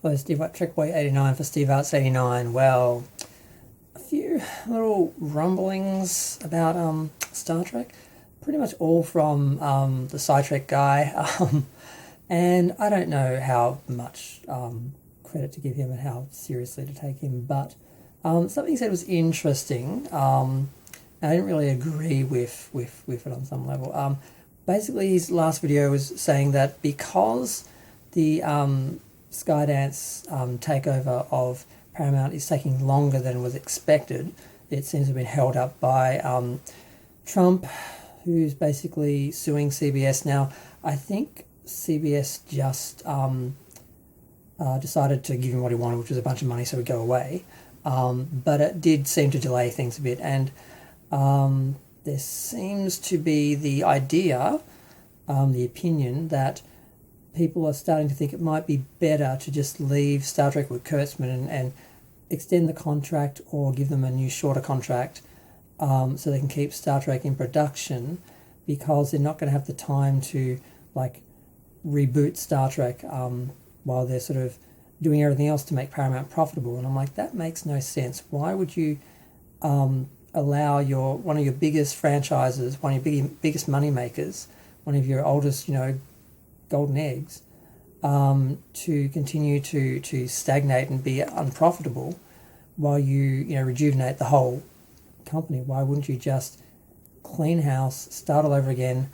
Hello, Steve Trickboy 89 for Steve Arts 89. Well, a few little rumblings about Star Trek, pretty much all from the Sci Trek guy, and I don't know how much credit to give him and how seriously to take him, but something he said was interesting. I didn't really agree with it on some level. Basically, his last video was saying that because the Skydance takeover of Paramount is taking longer than was expected. It seems to have been held up by Trump, who's basically suing CBS now. I think CBS just decided to give him what he wanted, which was a bunch of money so he'd go away. But it did seem to delay things a bit, and there seems to be the idea, the opinion, that people are starting to think it might be better to just leave Star Trek with Kurtzman and extend the contract or give them a new shorter contract so they can keep Star Trek in production, because they're not going to have the time to like reboot Star Trek while they're sort of doing everything else to make Paramount profitable. And I'm like, that makes no sense. Why would you allow one of your biggest franchises, one of your biggest money makers, one of your oldest, golden eggs, to continue to stagnate and be unprofitable while you rejuvenate the whole company? Why wouldn't you just clean house, start all over again,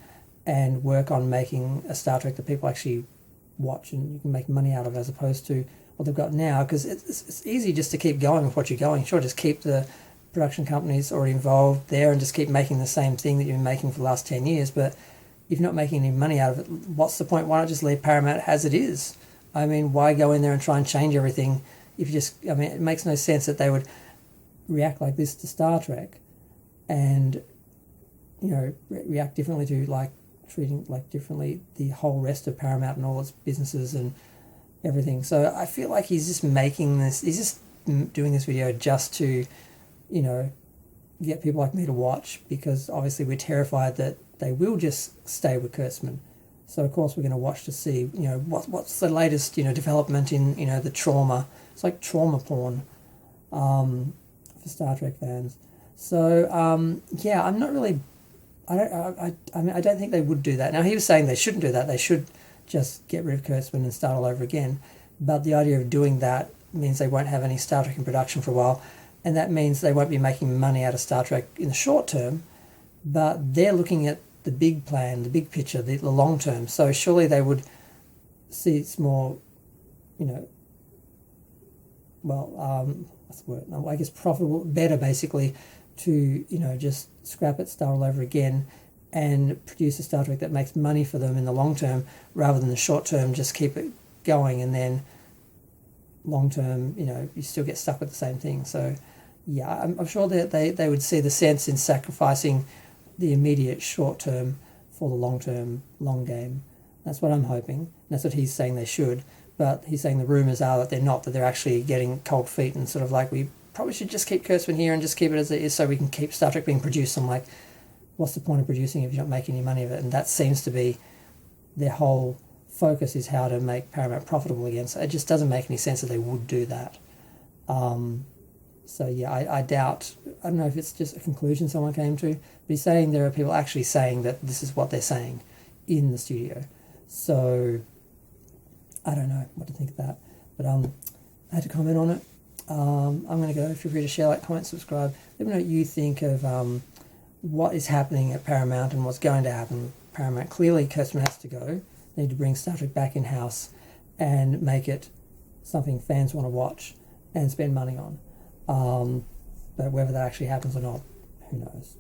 and work on making a Star Trek that people actually watch and you can make money out of, as opposed to what they've got now? Because it's easy just to keep going with what you're going. Sure, just keep the production companies already involved there and just keep making the same thing that you've been making for the last 10 years, but if you're not making any money out of it, what's the point? Why not just leave Paramount as it is? I mean, why go in there and try and change everything if you just... I mean, it makes no sense that they would react like this to Star Trek and, react differently to, treating, differently the whole rest of Paramount and all its businesses and everything. So I feel like he's just doing this video just to, get people like me to watch, because obviously we're terrified that they will just stay with Kurtzman. So of course we're going to watch to see, what's the latest, development in, the trauma. It's like trauma porn for Star Trek fans. So I'm not really. I don't think they would do that. Now he was saying they shouldn't do that. They should just get rid of Kurtzman and start all over again. But the idea of doing that means they won't have any Star Trek in production for a while, and that means they won't be making money out of Star Trek in the short term. But they're looking at the big plan, the big picture, the long term. So surely they would see it's more, what's the word? I guess profitable, better basically, to just scrap it, start all over again, and produce a Star Trek that makes money for them in the long term, rather than the short term just keep it going, and then long term, you still get stuck with the same thing. So yeah, I'm sure that they would see the sense in sacrificing the immediate short term for the long term, long game. That's what I'm hoping. That's what he's saying they should. But he's saying the rumours are that they're not, that they're actually getting cold feet and sort of like, we probably should just keep Kurtzman here and just keep it as it is so we can keep Star Trek being produced. I'm like, what's the point of producing if you're not making any money of it? And that seems to be their whole focus, is how to make Paramount profitable again. So it just doesn't make any sense that they would do that. So yeah, I doubt, I don't know if it's just a conclusion someone came to, but he's saying there are people actually saying that this is what they're saying in the studio. So I don't know what to think of that, but I had to comment on it. I'm going to go. Feel free to share, comment, subscribe. Let me know what you think of what is happening at Paramount and what's going to happen with Paramount. Clearly, Kurtzman has to go. They need to bring Star Trek back in-house and make it something fans want to watch and spend money on. But whether that actually happens or not, who knows?